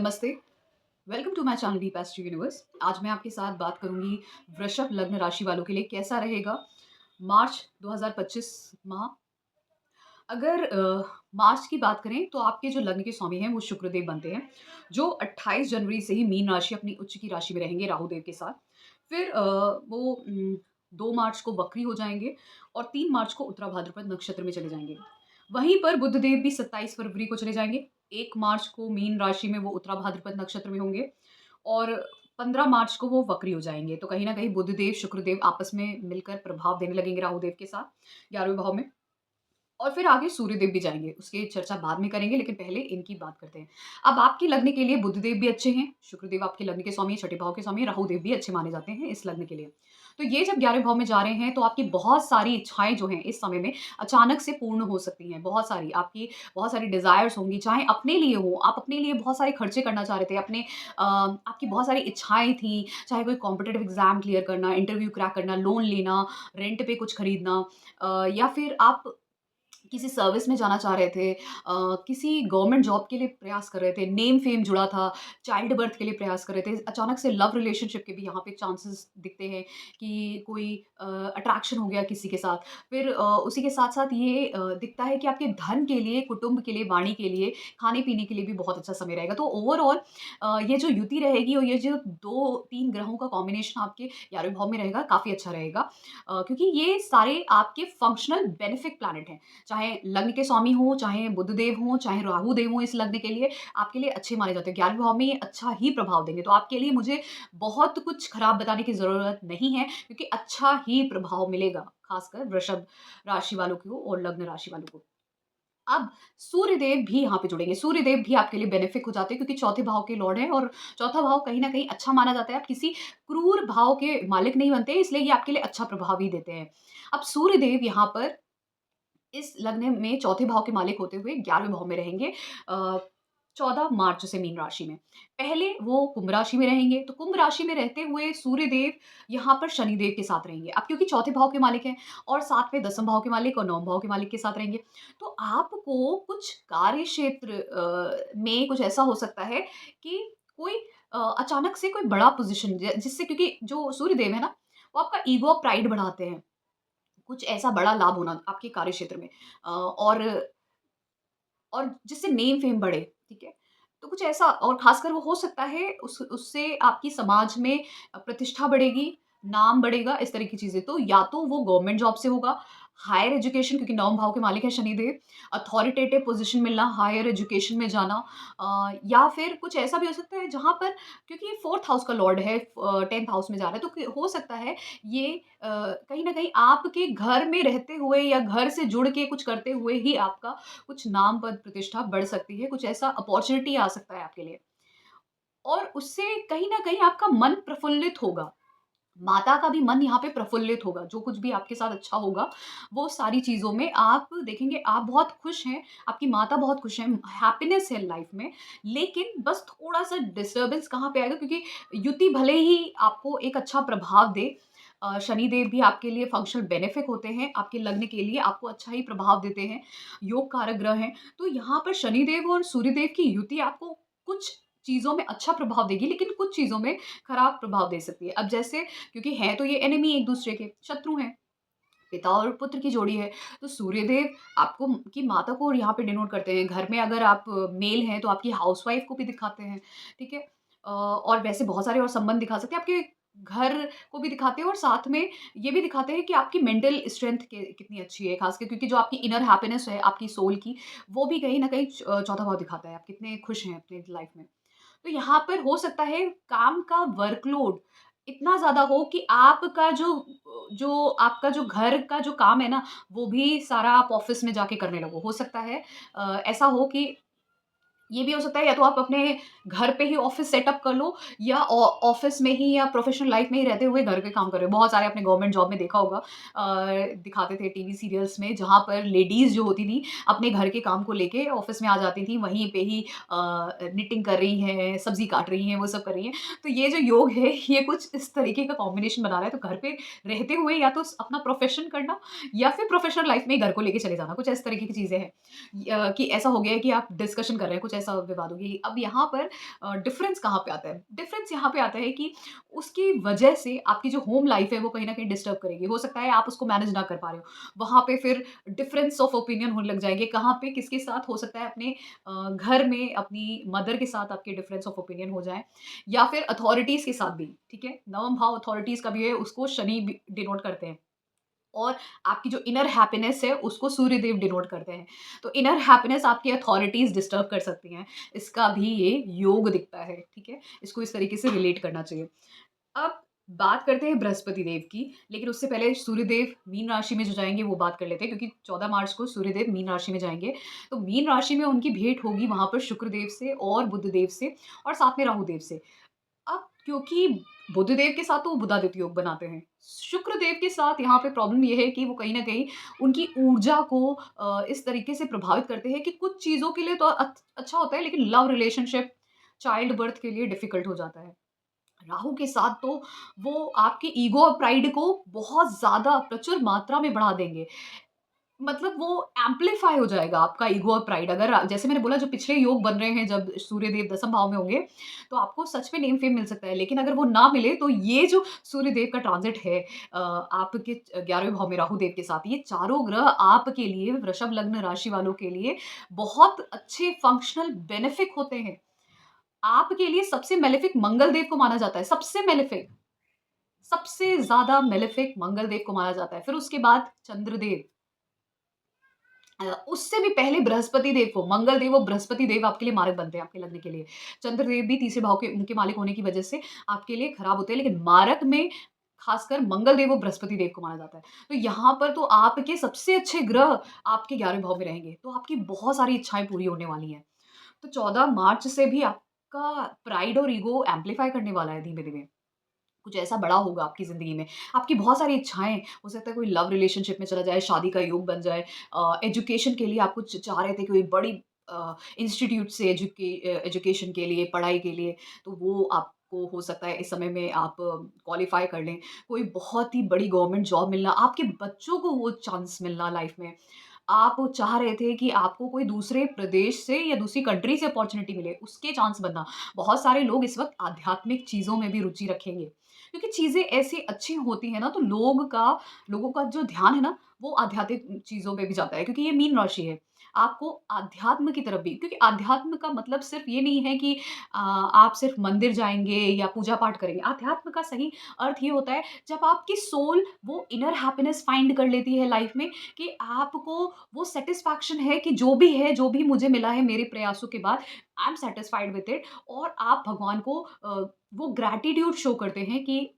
नमस्ते, welcome to my channel डी पेस्ट यूनिवर्स। आज मैं आपके साथ बात करूंगी वृषभ लग्न राशि वालों के लिए कैसा रहेगा मार्च 2025 माह। अगर मार्च की बात करें तो आपके जो लग्न के स्वामी हैं वो शुक्रदेव बनते हैं, जो 28 जनवरी से ही मीन राशि अपनी उच्च की राशि में रहेंगे राहुदेव के साथ। फिर वो 2 मार्च को वक्री हो जाएंगे और 3 मार्च को उत्तरा भाद्रपद नक्षत्र में चले जाएंगे। वहीं पर बुधदेव भी 27 फरवरी को चले जाएंगे। 1 मार्च को मीन राशि में वो उत्तरा भाद्रपद नक्षत्र में होंगे और 15 मार्च को वो वक्री हो जाएंगे। तो कहीं ना कहीं बुधदेव शुक्रदेव आपस में मिलकर प्रभाव देने लगेंगे राहुदेव के साथ 11वें भाव में। और फिर आगे सूर्यदेव भी जाएँगे, उसकी चर्चा बाद में करेंगे, लेकिन पहले इनकी बात करते हैं। अब आपके लग्न के लिए बुधदेव भी अच्छे हैं, शुक्रदेव आपके लग्न के स्वामी हैं, छठे भाव के स्वामी हैं, राहुदेव भी अच्छे माने जाते हैं इस लग्न के लिए। तो ये जब 11वें भाव में जा रहे हैं, तो आपकी बहुत सारी इच्छाएँ जो हैं इस समय में अचानक से पूर्ण हो सकती हैं। बहुत सारी आपकी बहुत सारी डिज़ायर्स होंगी, चाहे अपने लिए हो, आप अपने लिए बहुत सारे खर्चे करना चाह रहे थे, आपकी बहुत सारी इच्छाएँ थी, चाहे कोई कॉम्पिटिटिव एग्ज़ाम क्लियर करना, इंटरव्यू क्रैक करना, लोन लेना, रेंट पे कुछ खरीदना, या फिर आप किसी सर्विस में जाना चाह रहे थे, किसी गवर्नमेंट जॉब के लिए प्रयास कर रहे थे, नेम फेम जुड़ा था, चाइल्ड बर्थ के लिए प्रयास कर रहे थे, अचानक से लव रिलेशनशिप के भी यहाँ पे चांसेस दिखते हैं कि कोई अट्रैक्शन हो गया किसी के साथ। फिर उसी के साथ साथ ये दिखता है कि आपके धन के लिए, कुटुंब के लिए, वाणी के लिए, खाने पीने के लिए भी बहुत अच्छा समय रहेगा। तो ओवरऑल ये जो युति रहेगी और ये जो दो तीन ग्रहों का कॉम्बिनेशन आपके 11वें भाव में रहेगा, काफ़ी अच्छा रहेगा, क्योंकि ये सारे आपके फंक्शनल बेनिफिक प्लैनेट हैं। चाहे लग्न के स्वामी हों, चाहे बुधदेव हों, चाहे राहुदेव हों, इस लग्न के लिए आपके लिए अच्छे माने जाते हैं। 11वें भाव में ये अच्छा ही प्रभाव देंगे। तो आपके लिए मुझे बहुत कुछ खराब बताने की ज़रूरत नहीं है, क्योंकि अच्छा ही प्रभाव मिलेगा, खासकर वृषभ राशि वालों को और लग्न राशि वालों को। अब सूर्यदेव भी यहाँ पे जुड़ेंगे। सूर्यदेव भी आपके लिए बेनिफिक हो जाते हैं, क्योंकि चौथे भाव के लॉर्ड हैं और चौथा भाव कहीं न कहीं अच्छा माना जाता है। आप किसी क्रूर भाव के मालिक नहीं बनते, इसलिए ये आपके लिए अच्छा प्रभाव ही देते हैं। अब सूर्यदेव यहाँ पर इस लग्न में चौथे भाव के मालिक होते हुए 11वें भाव में रहेंगे, 14 मार्च से मीन राशि में। पहले वो कुंभ राशि में रहेंगे, तो कुंभ राशि में रहते हुए सूर्यदेव यहाँ पर शनिदेव के साथ रहेंगे। अब क्योंकि चौथे भाव के मालिक हैं और साथ में दसम भाव के मालिक और नवम भाव के मालिक के साथ रहेंगे, तो आपको कुछ कार्य क्षेत्र में कुछ ऐसा हो सकता है कि कोई अचानक से कोई बड़ा पोज़ीशन ज जिससे, क्योंकि जो सूर्यदेव है ना, वो आपका ईगो और प्राइड बढ़ाते हैं। कुछ ऐसा बड़ा लाभ होना आपके कार्य क्षेत्र में, और जिससे नेम फेम बढ़े, ठीक है? तो कुछ ऐसा, और ख़ासकर वो हो सकता है उससे आपकी समाज में प्रतिष्ठा बढ़ेगी, नाम बढ़ेगा, इस तरह की चीज़ें। तो या तो वो गवर्नमेंट जॉब से होगा, हायर एजुकेशन, क्योंकि नवम भाव के मालिक है शनिदेव, अथॉरिटेटिव पोज़ीशन मिलना, हायर एजुकेशन में जाना, या फिर कुछ ऐसा भी हो सकता है जहाँ पर, क्योंकि ये 4th हाउस का लॉर्ड है, 10th हाउस में जा रहा है, तो क हो सकता है ये कहीं न कहीं आपके घर में रहते हुए या घर से जुड़ के कुछ करते हुए ही आपका कुछ नाम, पद, प्रतिष्ठा बढ़ सकती है, कुछ ऐसा अपॉर्च्युनिटी आ सकता है आपके लिए, और उससे कहीं न कहीं आपका मन प्रफुल्लित होगा। माता का भी मन यहाँ पे प्रफुल्लित होगा, जो कुछ भी आपके साथ अच्छा होगा, वो सारी चीज़ों में आप देखेंगे आप बहुत खुश हैं, आपकी माता बहुत खुश हैं, हैप्पीनेस है लाइफ़ में। लेकिन बस थोड़ा-सा डिस्टर्बेंस कहाँ पे आएगा, क्योंकि युति भले ही आपको एक अच्छा प्रभाव दे, शनिदेव भी आपके लिए फंक्शनल बेनिफिक होते हैं, आपके लग्न के लिए आपको अच्छा ही प्रभाव देते हैं, योग कारक ग्रह हैं। तो यहाँ पर शनिदेव और सूर्यदेव की युति आपको कुछ चीज़ों में अच्छा प्रभाव देगी, लेकिन कुछ चीज़ों में खराब प्रभाव दे सकती है। अब जैसे, क्योंकि हैं तो ये एनिमी एक-दूसरे के, शत्रु हैं, पिता और पुत्र की जोड़ी है, तो सूर्यदेव आपको की माता को यहाँ पे डिनोट करते हैं। घर में अगर आप मेल हैं, तो आपकी हाउसवाइफ को भी दिखाते हैं, ठीक है? और वैसे बहुत सारे और संबंध दिखा सकते हैं, आपके घर को भी दिखाते हैं और साथ में ये भी दिखाते हैं कि आपकी मेंटल स्ट्रेंथ के कितनी अच्छी है, ख़ासकर क्योंकि जो आपकी इनर हैप्पीनेस है, आपकी सोल की, वो भी कहीं न कहीं चौथा भाव दिखाता है, आप कितने खुश हैं अपने लाइफ़ में। तो यहाँ पर हो सकता है काम का वर्कलोड इतना ज़्यादा हो कि आपका जो जो आपका जो घर का जो काम है ना, वो भी सारा आप ऑफ़िस में जाके करने लगो। हो सकता है ऐसा हो कि ये भी हो सकता है, या तो आप अपने घर पे ही ऑफ़िस सेटअप कर लो, या ऑफ़िस में ही या प्रोफ़ेशनल लाइफ़ में ही रहते हुए घर के काम कर रहे हो। बहुत सारे आपने गवर्नमेंट जॉब में देखा होगा, दिखाते थे टीवी सीरियल्स में, जहाँ पर लेडीज़ जो होती थी अपने घर के काम को लेके ऑफ़िस में आ जाती थी, वहीं पे ही निटिंग कर रही हैं, सब्ज़ी काट रही हैं, वो सब कर रही हैं। तो ये जो योग है, ये कुछ इस तरीके का कॉम्बिनेशन बना रहा है, तो घर पे रहते हुए या तो अपना प्रोफ़ेशन करना, या फिर प्रोफ़ेशनल लाइफ़ में ही घर को लेके चले जाना, कुछ इस तरीके की चीज़ें हैं। कि ऐसा हो गया है कि आप डिस्कशन कर रहे हैं, कुछ ऐसा विवाद हो गया। अब यहाँ पर डिफ़रेंस कहाँ पे आता है? डिफ़रेंस यहाँ पे आता है कि उसकी वजह से आपकी जो होम लाइफ़ है वो कहीं न कहीं डिस्टर्ब करेगी। हो सकता है आप उसको मैनेज ना कर पा रहे हो। वहाँ पे फिर डिफ़रेंस ऑफ ओपिनियन होने लग जाएँगे। कहाँ पे किसके साथ हो सकता है अपने घर में अपनी मदर के साथ आपके डिफ़रेंस ऑफ ओपिनियन हो जाएँ या फिर अथॉरिटीज़ के साथ भी, ठीक है? नवम भाव अथॉरिटीज़ का भी है, उसको शनि भी डिनोट करते हैं। और आपकी जो इनर हैप्पीनेस है उसको सूर्यदेव डिनोट करते हैं। तो इनर हैप्पीनेस आपकी अथॉरिटीज़ डिस्टर्ब कर सकती हैं। इसका भी ये योग दिखता है, ठीक है? इसको इस तरीके से रिलेट करना चाहिए। अब बात करते हैं बृहस्पति देव की, लेकिन उससे पहले सूर्यदेव मीन राशि में जो जाएँगे वो बात कर लेते हैं क्योंकि 14 मार्च को सूर्यदेव मीन राशि में जाएँगे। तो मीन राशि में उनकी भेंट होगी वहाँ पर शुक्रदेव से और बुधदेव से और साथ में राहुदेव से। अब क्योंकि बुधदेव के साथ तो वो बुधादित्य योग बनाते हैं। शुक्रदेव के साथ यहाँ पे प्रॉब्लम ये है कि वो कहीं न कहीं उनकी ऊर्जा को इस तरीके से प्रभावित करते हैं कि कुछ चीज़ों के लिए तो अच्छा होता है लेकिन लव रिलेशनशिप, चाइल्ड बर्थ के लिए डिफ़िकल्ट हो जाता है। राहु के साथ तो वो आपके ईगो और प्राइड को बहुत ज़्यादा प्रचुर मात्रा में बढ़ा देंगे। मतलब वो एम्प्लीफाई हो जाएगा आपका ईगो और प्राइड अगर जैसे मैंने बोला जो पिछले योग बन रहे हैं जब सूर्यदेव दसम भाव में होंगे, तो आपको सच में नेम फेम मिल सकता है। लेकिन अगर वो ना मिले तो ये जो सूर्यदेव का ट्रांज़िट है आपके 11वें भाव में राहु देव के साथ, ये चारों ग्रह आपके लिए वृषभ लग्न राशि वालों के लिए बहुत अच्छे फंक्शनल बेनिफिक होते हैं। आपके लिए सबसे मेलेफिक मंगल देव को माना जाता है, सबसे मेलेफिक, सबसे ज़्यादा मेलेफिक मंगल देव को माना जाता है। फिर उसके बाद चंद्रदेव उससे भी पहले बृहस्पति देव को मंगल देव और बृहस्पति देव आपके लिए मारक बनते हैं आपके लग्न के लिए। चंद्रदेव भी तीसरे भाव के उनके मालिक होने की वजह से आपके लिए खराब होते हैं, लेकिन मारक में खासकर मंगल देव और बृहस्पति देव को माना जाता है। तो यहाँ पर तो आपके सबसे अच्छे ग्रह आपके 11वें भाव में रहेंगे, तो आपकी बहुत सारी इच्छाएँ पूरी होने वाली हैं। तो 14 मार्च से भी आपका प्राइड और ईगो एम्प्लीफाई करने वाला है धीमे-धीमे। कुछ ऐसा बड़ा होगा आपकी ज़िंदगी में। आपकी बहुत सारी इच्छाएँ हो सकता है कोई लव रिलेशनशिप में चला जाए, शादी का योग बन जाए एजुकेशन के लिए आप कुछ चाह रहे थे कोई बड़ी इंस्टीट्यूट से एजुकेशन के लिए, पढ़ाई के लिए, तो वो आपको हो सकता है इस समय में आप क्वालीफ़ाई कर लें। कोई बहुत ही बड़ी गवर्नमेंट जॉब मिलना, आपके बच्चों को वो चांस मिलना लाइफ़ में। आप चाह रहे थे कि आपको कोई दूसरे प्रदेश से या दूसरी कंट्री से अपॉर्च्युनिटी मिले, उसके चांस बनना। बहुत सारे लोग इस वक़्त आध्यात्मिक चीज़ों में भी रुचि रखेंगे, क्योंकि चीज़ें ऐसी अच्छी होती हैं ना, तो लोगों का जो ध्यान है ना, वो आध्यात्मिक चीज़ों पे भी जाता है क्योंकि ये मीन राशि है। आपको आध्यात्म की तरफ भी क्योंकि आध्यात्म का मतलब सिर्फ़ ये नहीं है कि आप सिर्फ़ मंदिर जाएँगे या पूजा-पाठ करेंगे। आध्यात्म का सही अर्थ ये होता है, जब आपकी सोल वो इनर हैप्पीनेस फाइंड कर लेती है लाइफ़ में कि आपको वो सैटिस्फैक्शन है कि जो भी है, जो भी मुझे मिला है मेरे प्रयासों के बाद, I am satisfied with it और आप भगवान को वो ग्रैटिट्यूड शो करते हैं कि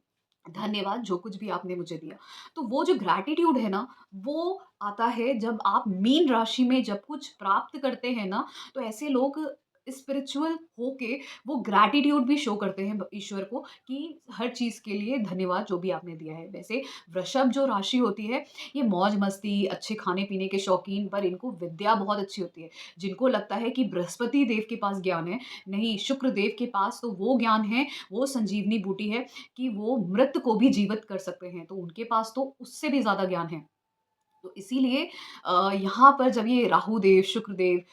धन्यवाद जो कुछ भी आपने मुझे दिया। तो वो जो ग्रैटिट्यूड है ना, वो आता है जब आप मीन राशि में जब कुछ प्राप्त करते हैं ना, तो ऐसे लोग स्पिरिचुअल होके वो ग्रैटिट्यूड भी शो करते हैं ब ईश्वर को कि हर चीज़ के लिए धन्यवाद जो भी आपने दिया है। वैसे वृषभ जो राशि होती है, ये मौज-मस्ती, अच्छे खाने-पीने के शौकीन पर इनको विद्या बहुत अच्छी होती है। जिनको लगता है कि बृहस्पति देव के पास ज्ञान है, नहीं शुक्र देव के पास तो वो ज्ञान है, वो संजीवनी बूटी है कि वो मृत को भी जीवित कर सकते हैं, तो उनके पास तो उससे भी ज़्यादा ज्ञान है। तो इसीलिए यहाँ पर जब ये राहुदेव, शुक्रदेव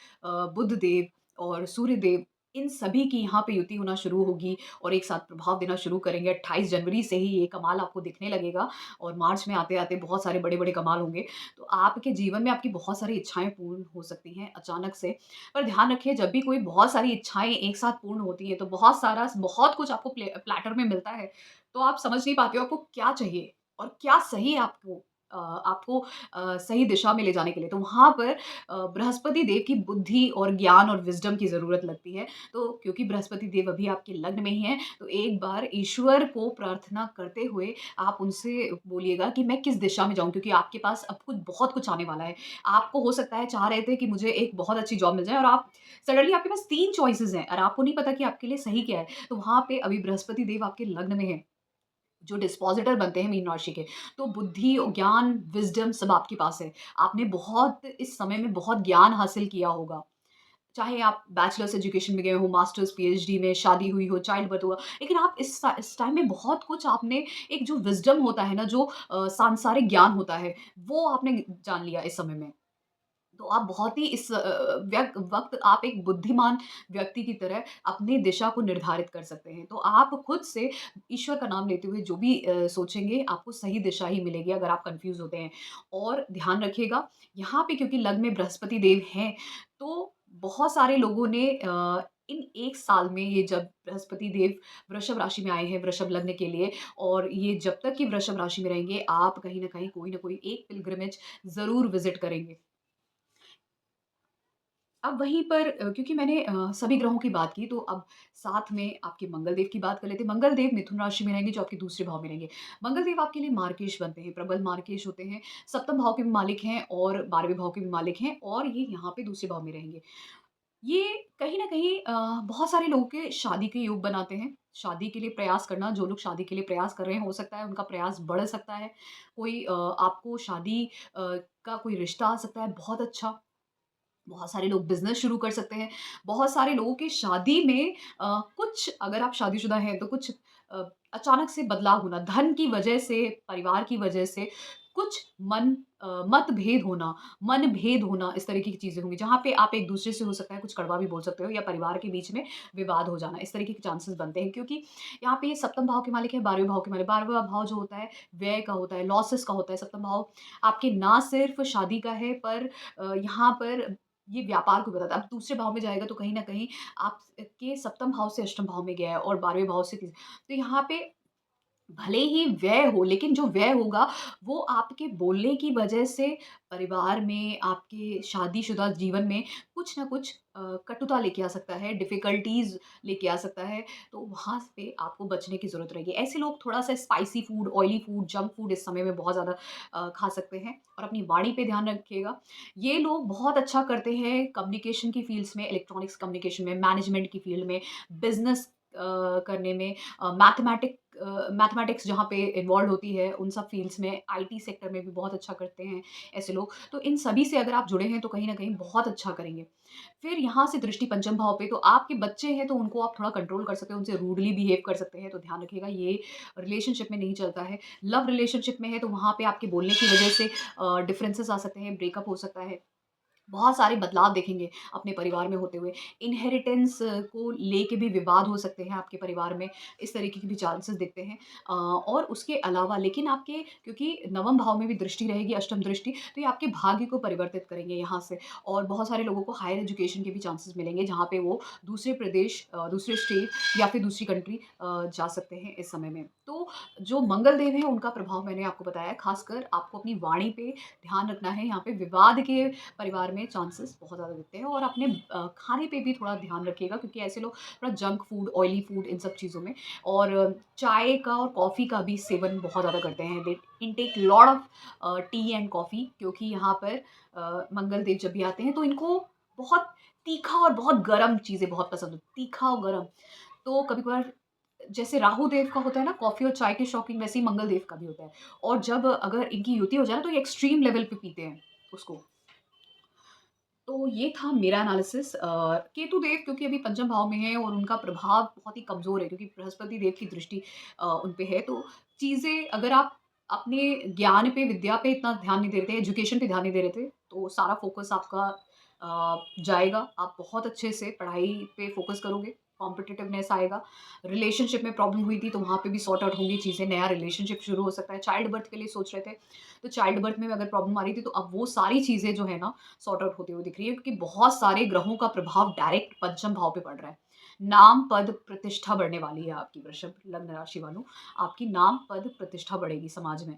बुधदेव और सूर्यदेव इन सभी की यहाँ पे युति होना शुरू होगी और एक साथ प्रभाव देना शुरू करेंगे। 28 जनवरी से ही ये कमाल आपको दिखने लगेगा और मार्च में आते-आते बहुत सारे बड़े-बड़े कमाल होंगे। तो आपके जीवन में आपकी बहुत सारी इच्छाएँ पूर्ण हो सकती हैं अचानक से। पर ध्यान रखिए जब भी कोई बहुत सारी इच्छाएँ एक साथ पूर्ण होती हैं, तो बहुत कुछ आपको प्लैटर में मिलता है, तो आप समझ नहीं पाते हो आपको क्या चाहिए और क्या सही है आपको सही दिशा में ले जाने के लिए। तो वहाँ पर बृहस्पति देव की बुद्धि और ज्ञान और विज़डम की ज़रूरत लगती है। तो क्योंकि बृहस्पति देव अभी आपके लग्न में ही हैं, तो एक बार ईश्वर को प्रार्थना करते हुए आप उनसे बोलिएगा कि मैं किस दिशा में जाऊँ? क्योंकि आपके पास अब कुछ बहुत कुछ आने वाला है। आपको हो सकता है चाह रहे थे कि मुझे एक बहुत अच्छी जॉब मिल जाए और आप सडनली आपके पास 3 चॉइसेस हैं और आपको नहीं पता कि आपके लिए सही क्या है। तो वहाँ पे अभी बृहस्पति देव आपके लग्न में हैं। जो डिस्पोज़िटर बनते हैं मीन राशि के, तो बुद्धि, ज्ञान, विज़डम सब आपके पास है। आपने बहुत इस समय में बहुत ज्ञान हासिल किया होगा। चाहे आप बैचलर्स एजुकेशन में गए हो, मास्टर्स, पीएचडी में, शादी हुई हो, चाइल्ड बर्थ हुआ, लेकिन आप इस टाइम में बहुत कुछ आपने एक जो विज़डम होता है ना, जो सांसारिक ज्ञान होता है, वो आपने जान लिया इस समय में। तो आप बहुत ही इस वक़्त आप एक बुद्धिमान व्यक्ति की तरह अपनी दिशा को निर्धारित कर सकते हैं। तो आप खुद से ईश्वर का नाम लेते हुए जो भी सोचेंगे, आपको सही दिशा ही मिलेगी अगर आप कन्फ्यूज़ होते हैं। और ध्यान रखिएगा, यहाँ पे क्योंकि लग्न में बृहस्पति देव हैं, तो बहुत सारे लोगों ने इन 1 साल में, ये जब बृहस्पति देव वृषभ राशि में आए हैं, वृषभ लग्न के लिए, और ये जब तक कि वृषभ राशि में रहेंगे, आप कहीं न कहीं कोई न कोई एक पिलग्रिमेज ज़रूर विज़िट करेंगे। अब वहीं पर क्योंकि मैंने सभी ग्रहों की बात की, तो अब साथ में आपके मंगल देव की बात कर लेते हैं। मंगल देव मिथुन राशि में रहेंगे, जो आपके दूसरे भाव में रहेंगे। मंगल देव आपके लिए मार्केश बनते हैं, प्रबल मार्केश होते हैं, सप्तम भाव के भी मालिक हैं और 12वें भाव के भी मालिक हैं, और ये यहाँ पे दूसरे भाव में रहेंगे। ये कहीं न कहीं बहुत सारे लोगों के शादी के योग बनाते हैं। शादी के लिए प्रयास करना, जो लोग शादी के लिए प्रयास कर रहे हैं, हो सकता है उनका प्रयास बढ़ सकता है। कोई आपको शादी का कोई रिश्ता आ सकता है बहुत अच्छा। बहुत सारे लोग बिज़नेस शुरू कर सकते हैं। बहुत सारे लोगों की शादी में कुछ, अगर आप शादीशुदा हैं तो कुछ अचानक से बदलाव होना, धन की वजह से, परिवार की वजह से कुछ मतभेद होना, मनभेद होना, इस तरीके की चीज़ें होंगी। जहाँ पे आप एक-दूसरे से, हो सकता है कुछ कड़वा भी बोल सकते हो, या परिवार के बीच में विवाद हो जाना, इस तरीके के चांसेस बनते हैं। क्योंकि यहाँ पे ये सप्तम भाव के मालिक है, 12वें भाव के मालिक, 12वाँ भाव जो होता है व्यय का होता है, लॉसेस का होता है। सप्तम भाव आपके ना सिर्फ़ शादी का है, पर यहाँ पर ये व्यापार को बताता है। अब दूसरे भाव में जाएगा तो कहीं न कहीं आप के सप्तम भाव से अष्टम भाव में गया है, और 12वें भाव से तीस, तो यहाँ पे भले ही व्यय हो, लेकिन जो व्यय होगा वो आपके बोलने की वजह से परिवार में, आपके शादीशुदा जीवन में कुछ न कुछ कटुता लेके आ सकता है, डिफ़िकल्टीज़ लेके आ सकता है। तो वहाँ पे आपको बचने की ज़रूरत रहेगी। ऐसे लोग थोड़ा-सा spicy food, oily food, junk food इस समय में बहुत ज़्यादा खा सकते हैं, और अपनी वाणी पे ध्यान रखिएगा। ये लोग बहुत अच्छा करते हैं कम्युनिकेशन की फ़ील्ड्स में, इलेक्ट्रॉनिक्स कम्युनिकेशन में, मैनेजमेंट की फ़ील्ड में, बिज़नेस करने में, मैथमेटिक्स जहाँ पे इन्वॉल्व होती है, उन सब फ़ील्ड्स में, आईटी सेक्टर में भी बहुत अच्छा करते हैं ऐसे लोग। तो इन सभी से अगर आप जुड़े हैं, तो कहीं न कहीं बहुत अच्छा करेंगे। फिर यहाँ से दृष्टि पंचम भाव पे, तो आपके बच्चे हैं, तो उनको आप थोड़ा कंट्रोल कर सकते हैं, उनसे रूडली बिहेव कर सकते हैं, तो ध्यान रखिएगा ये रिलेशनशिप में नहीं चलता है। लव रिलेशनशिप में है, तो वहाँ पे आपके बोलने की वज़ह से डिफरेंसेस आ सकते हैं, ब्रेकअप हो सकता है। बहुत सारे बदलाव देखेंगे अपने परिवार में होते हुए। इनहेरिटेंस को लेके भी विवाद हो सकते हैं आपके परिवार में, इस तरीके के भी चांसेस दिखते हैं। और उसके अलावा, लेकिन आपके, क्योंकि नवम भाव में भी दृष्टि रहेगी, अष्टम दृष्टि, तो ये आपके भाग्य को परिवर्तित करेंगे यहाँ से, और बहुत सारे लोगों को हायर एजुकेशन के भी चांसेस मिलेंगे, जहाँ पे वो दूसरे प्रदेश, दूसरे स्टेट या फिर दूसरी कंट्री जा सकते हैं इस समय में। तो जो मंगल देव हैं, उनका प्रभाव मैंने आपको बताया, ख़ासकर आपको अपनी वाणी पे ध्यान रखना है। यहाँ पे विवाद के परिवार में चांसेस बहुत ज़्यादा दिखते हैं, और अपने खाने पे भी थोड़ा ध्यान रखिएगा, क्योंकि ऐसे लोग थोड़ा जंक फूड, ऑयली फूड, इन सब चीज़ों में, और चाय का और कॉफ़ी का भी सेवन बहुत ज़्यादा करते हैं। They intake lot of tea and coffee, क्योंकि यहाँ पर मंगल देव जब भी आते हैं, तो इनको बहुत तीखा और बहुत गरम चीज़ें बहुत पसंद होती, तीखा और गरम। तो कभी-कभार, जैसे राहु देव का होता है ना कॉफ़ी और चाय के शौकीन, वैसे ही मंगल देव का भी होता है, और जब अगर इनकी युति हो जाए ना, तो ये एक्सट्रीम लेवल पे पीते हैं उसको। तो ये था मेरा एनालिसिस। केतु देव क्योंकि अभी पंचम भाव में है, और उनका प्रभाव बहुत ही कमज़ोर है, क्योंकि बृहस्पति देव की दृष्टि उन पे है, तो चीज़ें, अगर आप अपने ज्ञान पे, विद्या पे इतना ध्यान नहीं दे रहे थे, एजुकेशन पे ध्यान नहीं दे रहे थे, तो सारा फ़ोकस आपका जाएगा। आप बहुत अच्छे से पढ़ाई पे फ़ोकस करोगे, कॉम्पिटिटिवनेस आएगा। रिलेशनशिप में प्रॉब्लम हुई थी, तो वहाँ पे भी सॉर्ट आउट होंगी चीज़ें, नया रिलेशनशिप शुरू हो सकता है। चाइल्ड बर्थ के लिए सोच रहे थे, तो चाइल्ड बर्थ में भी अगर प्रॉब्लम आ रही थी, तो अब वो सारी चीज़ें जो है ना, सॉर्ट आउट होती हुई दिख रही है, क्योंकि बहुत सारे ग्रहों का प्रभाव डायरेक्ट पंचम भाव पे पड़ रहा है। नाम, पद, प्रतिष्ठा बढ़ने वाली है आपकी, वृषभ लग्न राशि वालों, आपकी नाम, पद, प्रतिष्ठा बढ़ेगी समाज में।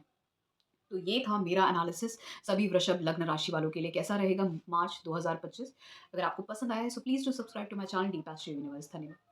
तो ये था मेरा एनालिसिस सभी वृषभ लग्न राशि वालों के लिए, कैसा रहेगा मार्च 2025। अगर आपको पसंद आया है, so please do subscribe to my channel, Deepa Shri universe. धन्यवाद।